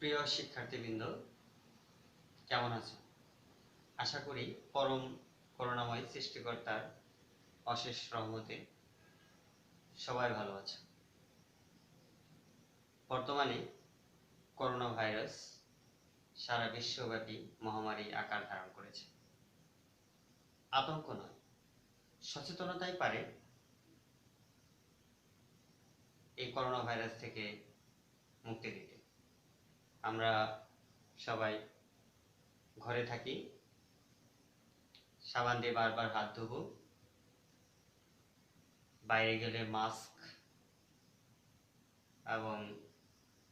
প্রিয় শিক্ষার্থীবৃন্দ, কেমন আছো? আশা করি পরম করুণাময় সৃষ্টিকর্তার অশেষ রহমতে সবাই ভালো আছে। বর্তমানে করোনা ভাইরাস সারা বিশ্বব্যাপী মহামারী আকার ধারণ করেছে। আতঙ্ক নয়, সচেতনতাই পারে এই করোনা ভাইরাস থেকে মুক্তি দিতে। আমরা সবাই ঘরে থাকি, সাবান দিয়ে বারবার হাত ধোবো, বাইরে গেলে মাস্ক এবং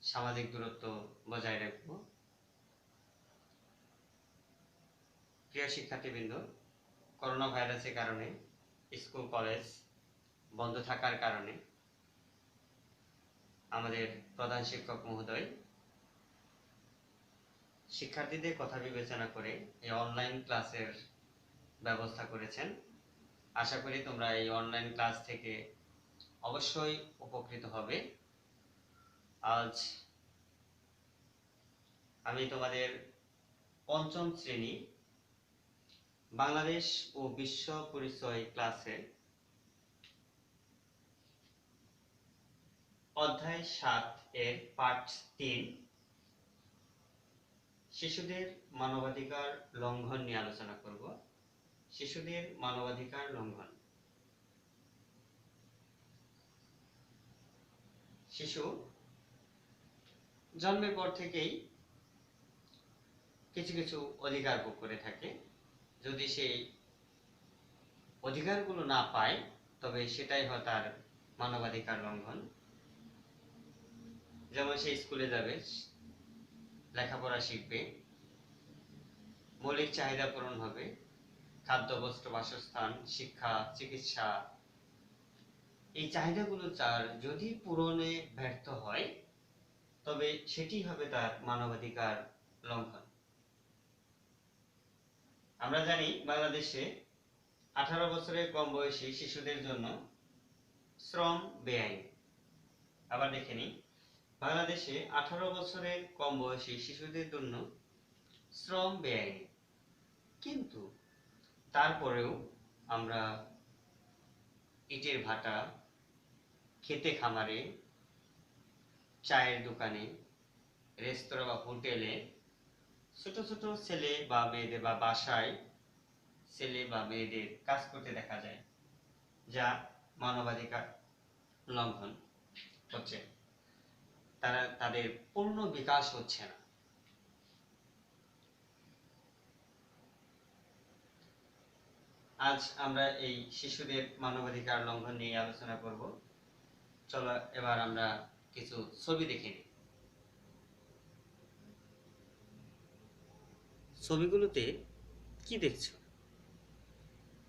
সামাজিক দূরত্ব বজায় রাখব। প্রিয় শিক্ষার্থীবৃন্দ, করোনা ভাইরাসের কারণে স্কুল কলেজ বন্ধ থাকার কারণে আমাদের প্রধান শিক্ষক মহোদয় শিক্ষার্থীদের কথা বিবেচনা করে এই অনলাইন ক্লাসের ব্যবস্থা করেছেন। আশা করি তোমরা এই অনলাইন ক্লাস থেকে অবশ্যই উপকৃত হবে। আজ আমি তোমাদের পঞ্চম শ্রেণী বাংলাদেশ ও বিশ্ব পরিচয় ক্লাসে অধ্যায় 7 এর পাঠ 3 শিশুদের মানবাধিকার লঙ্ঘন নিয়ে আলোচনা করব। শিশুদের মানবাধিকার লঙ্ঘন। শিশু জন্মের পর থেকেই কিছু কিছু অধিকার ভোগ করে থাকে। যদি সেই অধিকারগুলো না পায় তবে সেটাই হয় তার মানবাধিকার লঙ্ঘন। যেমন সে স্কুলে যাবে, লেখাপড়া শিখবে, মৌলিক চাহিদা পূরণ হবে, খাদ্য, বস্ত্র, বাসস্থান, শিক্ষা, চিকিৎসা, এই চাহিদাগুলো তার যদি পূরণে ব্যর্থ হয় তবে সেটি হবে তার মানবাধিকার লঙ্ঘন। আমরা জানি বাংলাদেশে 18 বছরের কম বয়সী শিশুদের জন্য শ্রম বেআইনি। আবার দেখে নিই, বাংলাদেশে 18 বছরের কম বয়সী শিশুদের জন্য শ্রম বেআইনি, কিন্তু তারপরেও আমরা ইটের ভাটা, খেতে খামারে, চায়ের দোকানে, রেস্তোরাঁ বা হোটেলে ছোট ছোট ছেলে বা মেয়েদের বা বাসায় ছেলে বা মেয়েদের কাজ করতে দেখা যায়, যা মানবাধিকার লঙ্ঘন হচ্ছে। তাদের পূর্ণ বিকাশ হচ্ছে না। আজ আমরা এই শিশুদের মানবাধিকার লঙ্ঘন নিয়ে আলোচনা করব। চলো এবার আমরা কিছু ছবি দেখে নিই। ছবিগুলোতে কি দেখছো?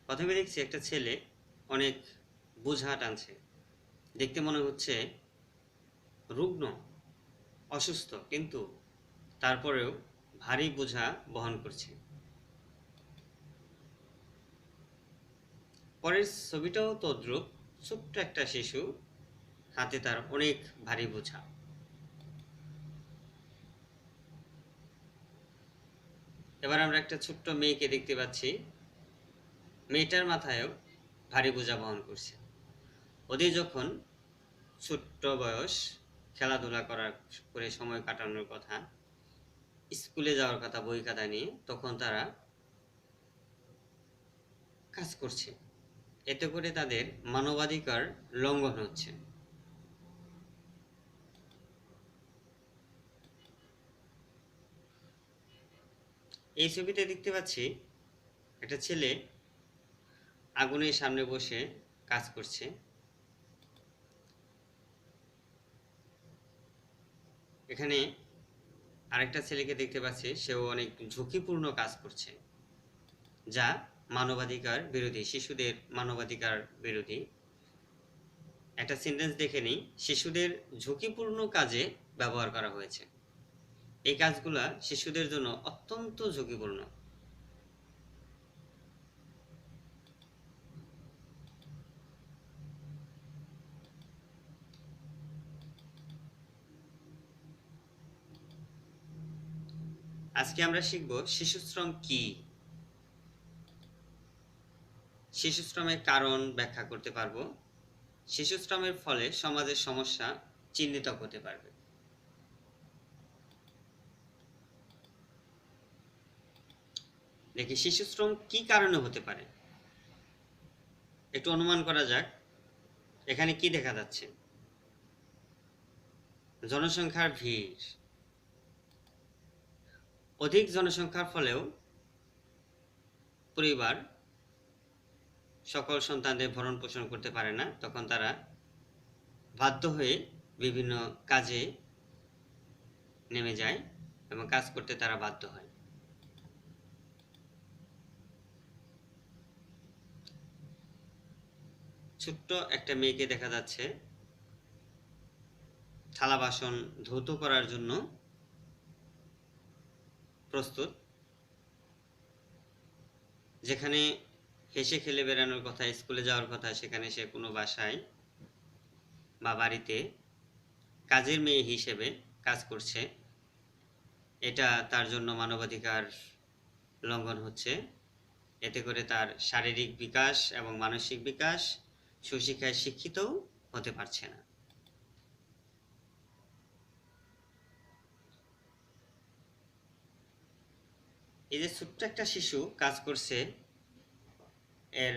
প্রথমে দেখছি একটা ছেলে অনেক বোঝা টানছে। দেখতে মনে হচ্ছে রুগ্ন, অসুস্থ, কিন্তু তারপরেও ভারী বোঝা বহন করছে। পরের ছবিটাও তদ্রূপ, ছোট্ট একটা শিশু, হাতে তার অনেক ভারী বোঝা। এবার আমরা একটা ছোট্ট মেয়েকে দেখতে পাচ্ছি, মেয়েটার মাথায়ও ভারী বোঝা বহন করছে। ওদের যখন ছোট্ট বয়স, খেলাধুলা করে সময় কাটানোর কথা, স্কুলে যাওয়ার কথা বই খাতা নিয়ে, তখন তারা কাজ করছে। এতে করে তাদের মানবাধিকার লঙ্ঘন হচ্ছে। এই ছবিতে দেখতে পাচ্ছি একটা ছেলে আগুনের সামনে বসে কাজ করছে। এখানে আরেকটা ছেলেকে দেখতে পাচ্ছি, সেও অনেক ঝুঁকিপূর্ণ কাজ করছে, যা মানবাধিকার বিরোধী, শিশুদের মানবাধিকার বিরোধী। একটা সেন্টেন্স দেখে নিই, শিশুদের ঝুঁকিপূর্ণ কাজে ব্যবহার করা হয়েছে। এই কাজগুলা শিশুদের জন্য অত্যন্ত ঝুঁকিপূর্ণ। আজকে আমরা শিখব শিশুশ্রম কি। শিশুশ্রমের কারণ ব্যাখ্যা করতে পারবো। শিশুশ্রমের ফলে সমাজের সমস্যা চিহ্নিত করতে পারবে। দেখি শিশুশ্রম কি কারণে হতে পারে। একটু অনুমান করা যাক। এখানে কি দেখা যাচ্ছে? জনসংখ্যার ভিড়। অধিক জনসংখ্যার ফলেও পরিবার সকল সন্তানদের ভরণ পোষণ করতে পারে না, তখন তারা বাধ্য হয়ে বিভিন্ন কাজে নেমে যায় এবং কাজ করতে তারা বাধ্য হয়। ছোট্ট একটা মেয়েকে দেখা যাচ্ছে থালা বাসন ধৌত করার জন্য প্রস্তুত। যেখানে হেসে খেলে বেড়ানোর কথা, স্কুলে যাওয়ার কথা, সেখানে সে কোনো বাসায় বা বাড়িতে কাজের মেয়ে হিসেবে কাজ করছে। এটা তার জন্য মানবাধিকার লঙ্ঘন হচ্ছে। এতে করে তার শারীরিক বিকাশ এবং মানসিক বিকাশ, সুশিক্ষায় শিক্ষিতও হতে পারছে না। এই যে ছোট্ট একটা শিশু কাজ করছে, এর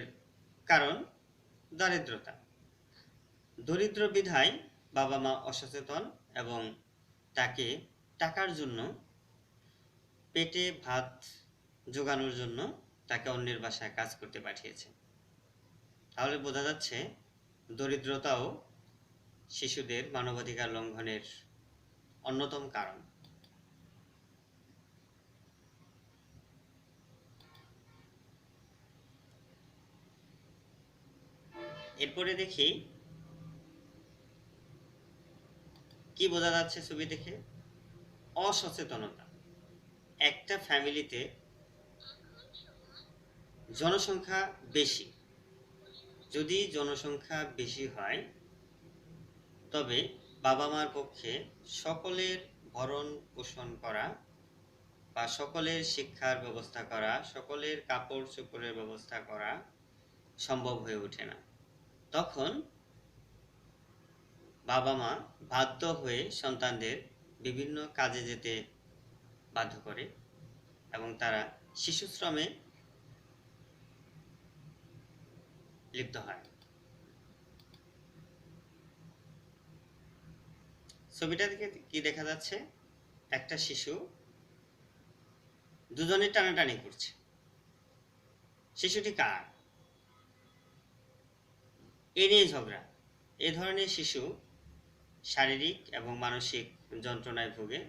কারণ দারিদ্রতা। দরিদ্র বিধায় বাবা মা অসচেতন এবং তাকে টাকার জন্য, পেটে ভাত জোগানোর জন্য তাকে অন্যের বাসায় কাজ করতে পাঠিয়েছে। তাহলে বোঝা যাচ্ছে দরিদ্রতাও শিশুদের মানবাধিকার লঙ্ঘনের অন্যতম কারণ। এরপরে দেখি কি বোঝা যাচ্ছে ছবি দেখে। অসচেতনতা। একটা ফ্যামিলিতে জনসংখ্যা বেশি, যদি জনসংখ্যা বেশি হয় তবে বাবা মার পক্ষে সকলের ভরণ পোষণ করা বা সকলের শিক্ষার ব্যবস্থা করা, সকলের কাপড় চোপড়ের ব্যবস্থা করা সম্ভব হয়ে ওঠে না। তখন বাবা মা বাধ্য হয়ে সন্তানদের বিভিন্ন কাজে যেতে বাধ্য করে এবং তারা শিশুশ্রমে লিপ্ত হয়। ছবিটা থেকে কি দেখা যাচ্ছে? একটা শিশু, দুজনে টানাটানি করছে। শিশুটি কার? এ নিয়ে ঝগড়া। এ ধরনের শিশু শারীরিক এবং মানসিক যন্ত্রণায় ভোগে।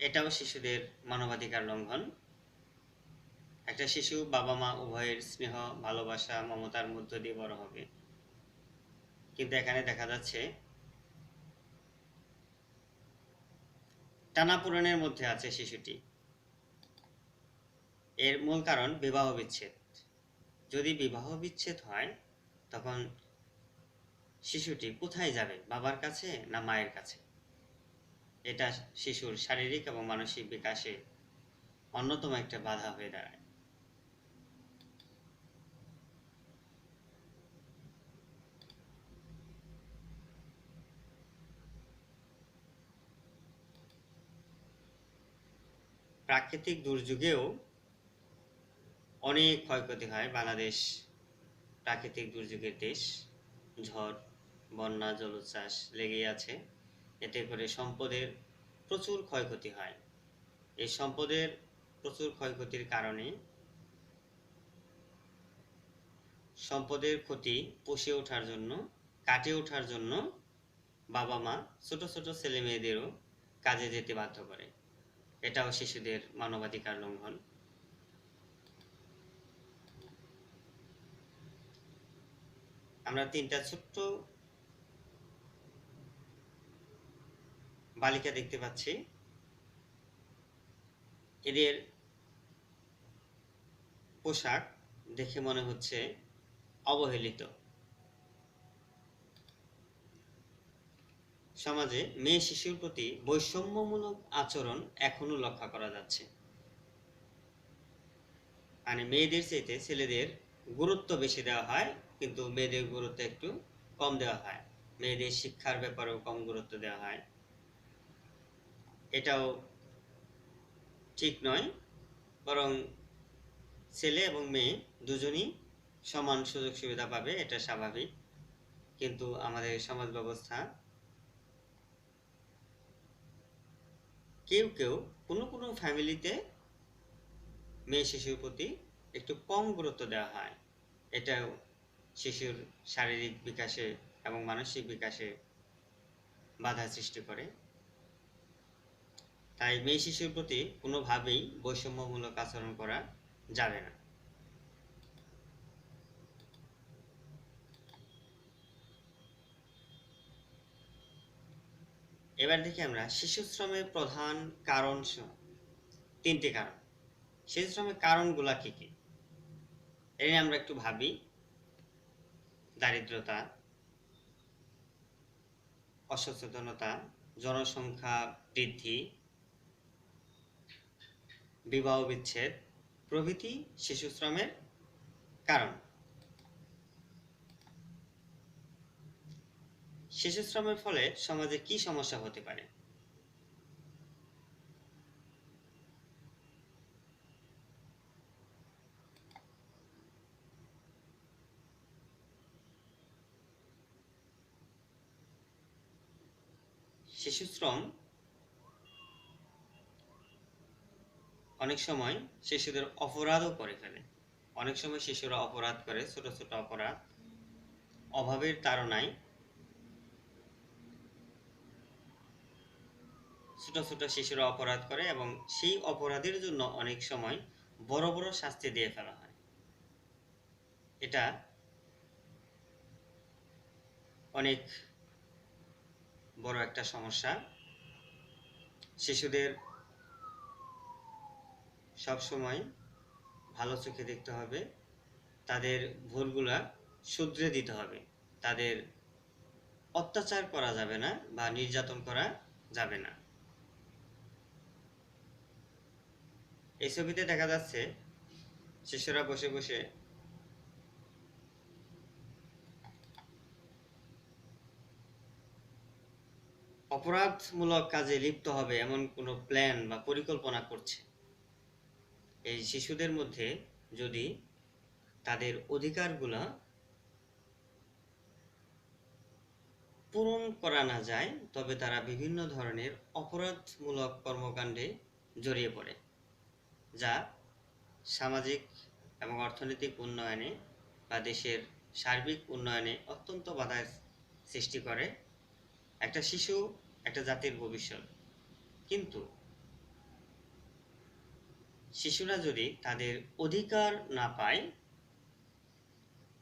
এটাও শিশুদের মানবাধিকার লঙ্ঘন। একটা শিশু বাবা মা উভয়ের স্নেহ, ভালোবাসা, মমতার মধ্য দিয়ে বড় হবে, কিন্তু এখানে দেখা যাচ্ছে টানাপোড়েনের মধ্যে আছে শিশুটি। এর মূল কারণ বিবাহ বিচ্ছেদ। যদি বিবাহ বিচ্ছেদ হয় তখন শিশুটি কোথায় যাবে? বাবার কাছে না মায়ের কাছে? এটা শিশুর শারীরিক এবং মানসিক বিকাশে অন্যতম একটা বাধা হয়ে দাঁড়ায়। প্রাকৃতিক দুর্যোগেও অনেক ক্ষয়ক্ষতি হয়। বাংলাদেশ প্রাকৃতিক দুর্যোগের দেশ। ঝড়, বন্যা, জলোচ্ছ্বাস লেগেই আছে। এতে করে সম্পদের প্রচুর ক্ষয়ক্ষতি হয়। এই সম্পদের প্রচুর ক্ষয়ক্ষতির কারণে সম্পদের ক্ষতি পুষে ওঠার জন্য, কাটিয়ে ওঠার জন্য বাবা মা ছোট ছোট ছেলে মেয়েদেরও কাজে যেতে বাধ্য করে। এটাও শিশুদের মানবাধিকার লঙ্ঘন। আমরা তিনটা ছোট্ট বালিকা দেখতে পাচ্ছি। এদের পোশাক দেখে মনে হচ্ছে অবহেলিত। সমাজে মেয়ে শিশুর প্রতি বৈষম্যমূলক আচরণ এখনো লক্ষ্য করা যাচ্ছে। মানে মেয়েদের চাইতে ছেলেদের গুরুত্ব বেশি দেওয়া হয়, কিন্তু মেয়েদের গুরুত্ব একটু কম দেওয়া হয়। মেয়েদের শিক্ষার ব্যাপারেও কম গুরুত্ব দেওয়া হয়। এটাও ঠিক নয়, বরং ছেলে এবং মেয়ে দুজনই সমান সুযোগ সুবিধা পাবে, এটা স্বাভাবিক। কিন্তু আমাদের সমাজ ব্যবস্থা কেউ কেউ কোনো ফ্যামিলিতে মেয়ে শিশুর প্রতি একটু কম গুরুত্ব দেওয়া হয়। এটাও শিশুর শারীরিক বিকাশে এবং মানসিক বিকাশে বাধা সৃষ্টি করে। তাই মেয়ে শিশুর প্রতি কোনোভাবেই বৈষম্যমূলক আচরণ করা যাবে না। এবার দেখি আমরা শিশু শ্রমের প্রধান কারণ, তিনটি কারণ। শিশু শ্রমের কারণগুলা কি কি, এই নিয়ে আমরা একটু ভাবি। দারিদ্রতা, অসচেতনতা, জনসংখ্যা বৃদ্ধি, বিবাহ বিচ্ছেদ প্রভৃতি শিশু শ্রমের কারণ। শিশু শ্রমের ফলে সমাজে কি সমস্যা হতে পারে? শিশু শ্রম অনেক সময় শিশুদের অপরাধও করে ফেলে। অনেক সময় শিশুরা অপরাধ করে, ছোট ছোট অপরাধ, অভাবের তাড়নায় ছোট ছোট শিশুরা অপরাধ করে এবং সেই অপরাধের জন্য অনেক সময় বড় বড় শাস্তি দিয়ে ফেলা হয়। এটা অনেক বড় একটা সমস্যা। শিশুদের সব সময় ভালো চোখে দেখতে হবে, তাদের ভুলগুলা শুধরে দিতে হবে। তাদের অত্যাচার করা যাবে না বা নির্যাতন করা যাবে না। এই ছবিতে দেখা যাচ্ছে শিশুরা বসে বসে অপরাধমূলক কাজে লিপ্ত হবে এমন কোনো প্ল্যান বা পরিকল্পনা করছে। এই শিশুদের মধ্যে যদি তাদের অধিকারগুলা পূরণ করা না যায়, তবে তারা বিভিন্ন ধরনের অপরাধমূলক কর্মকাণ্ডে জড়িয়ে পড়ে, যা সামাজিক এবং অর্থনৈতিক উন্নয়নে বা দেশের সার্বিক উন্নয়নে অত্যন্ত বাধার সৃষ্টি করে। একটা শিশু একটা জাতির ভবিষ্যৎ, কিন্তু শিশুরা যদি তাদের অধিকার না পায়,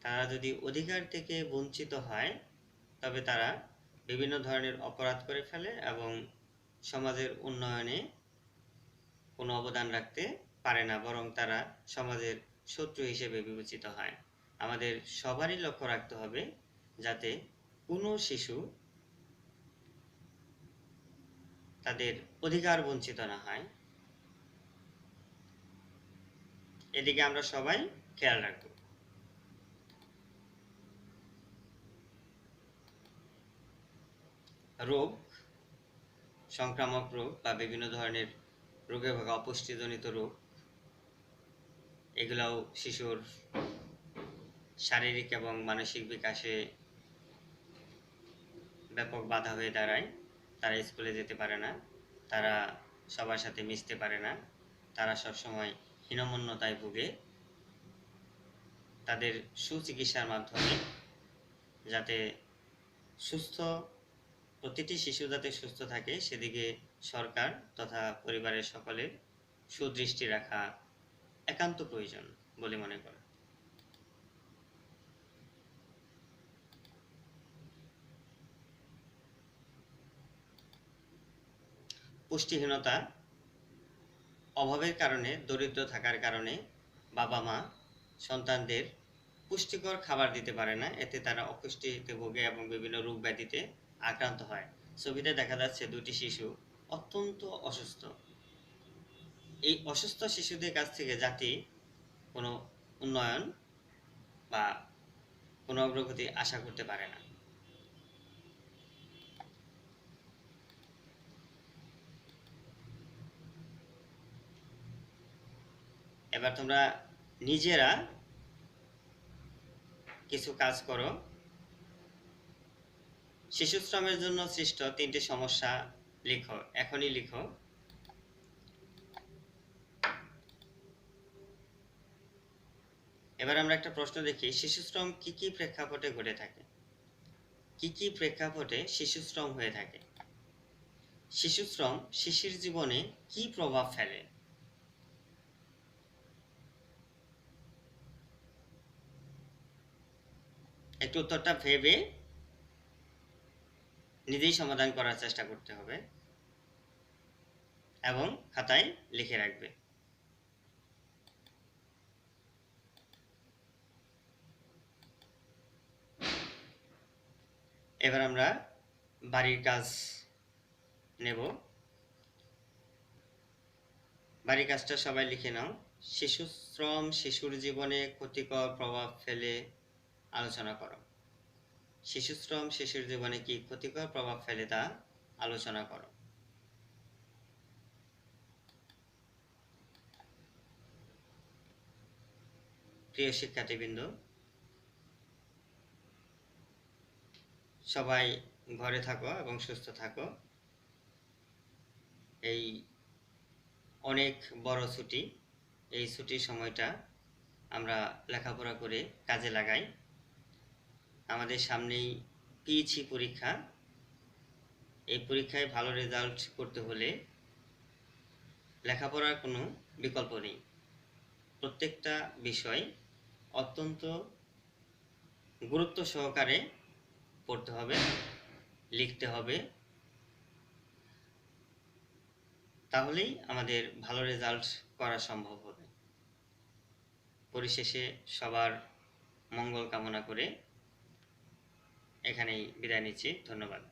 তারা যদি অধিকার থেকে বঞ্চিত হয়, তবে তারা বিভিন্ন ধরনের অপরাধ করে ফেলে এবং সমাজের উন্নয়নে কোনো অবদান রাখতে পারে না, বরং তারা সমাজের শত্রু হিসেবে বিবেচিত হয়। আমাদের সবারই লক্ষ্য রাখতে হবে যাতে কোনো শিশু তাদের অধিকার বঞ্চিত না হয়। এদিকে আমরা সবাই খেয়াল রাখব। রোগ, সংক্রামক রোগ বা বিভিন্ন ধরনের রোগে ভোগা, অপুষ্টিজনিত রোগ, এগুলাও শিশুর শারীরিক এবং মানসিক বিকাশে ব্যাপক বাধা হয়ে দাঁড়ায়। তারা স্কুলে যেতে পারে না, তারা সবার সাথে মিশতে পারে না, তারা সবসময় হীনমন্যতায় ভুগে। তাদের সুচিকিৎসার মাধ্যমে যাতে সুস্থ, প্রতিটি শিশু যাতে সুস্থ থাকে, সেদিকে সরকার তথা পরিবারের সকলের সুদৃষ্টি রাখা একান্ত প্রয়োজন বলে মনে করে। পুষ্টিহীনতা, অভাবের কারণে, দরিদ্র থাকার কারণে বাবা মা সন্তানদের পুষ্টিকর খাবার দিতে পারে না। এতে তারা অপুষ্টিতে ভোগে এবং বিভিন্ন রোগ ব্যাধিতে আক্রান্ত হয়। ছবিতে দেখা যাচ্ছে দুটি শিশু অত্যন্ত অসুস্থ। এই অসুস্থ শিশুদের কাছ থেকে জাতি কোনো উন্নয়ন বা কোনো অগ্রগতি আশা করতে পারে না। এবার তোমরা নিজেরা কিছু কাজ করো। শিশু শ্রমের জন্য সৃষ্ট 3টি সমস্যা লিখো, এখনই লিখো। এবার আমরা একটা প্রশ্ন দেখি, শিশু শ্রম কি কি প্রেক্ষাপটে ঘটে থাকে? কি কি প্রেক্ষাপটে শিশু শ্রম হয়ে থাকে? শিশু শ্রম শিশুর জীবনে কি প্রভাব ফেলে? একটু উত্তরটা ভেবে নিজেই সমাধান করার চেষ্টা করতে হবে এবং খাতায় লিখে রাখবে। এবার আমরা বাড়ির কাজ নেব। বাড়ির কাজটা সবাই লিখে নাও। শিশু শ্রম শিশুর জীবনে ক্ষতিকর প্রভাব ফেলে আলোচনা করো। শিশু শ্রম শিশুর জীবনে কি ক্ষতিকর প্রভাব ফেলে তা আলোচনা করো। প্রিয় শিক্ষার্থীবৃন্দ, সবাই ঘরে থাকো এবং সুস্থ থাকো। এই অনেক বড় ছুটি, এই ছুটির সময়টা আমরা লেখাপড়া করে কাজে লাগাই। আমাদের সামনেই পিইসি পরীক্ষা। এই পরীক্ষায় ভালো রেজাল্ট করতে হলে লেখাপড়ার কোনো বিকল্প নেই। প্রত্যেকটা বিষয় অত্যন্ত গুরুত্ব সহকারে পড়তে হবে, লিখতে হবে, তাহলেই আমাদের ভালো রেজাল্ট করা সম্ভব হবে। পরিশেষে সবার মঙ্গল কামনা করে এখানেই বিদায় নিচ্ছি। ধন্যবাদ।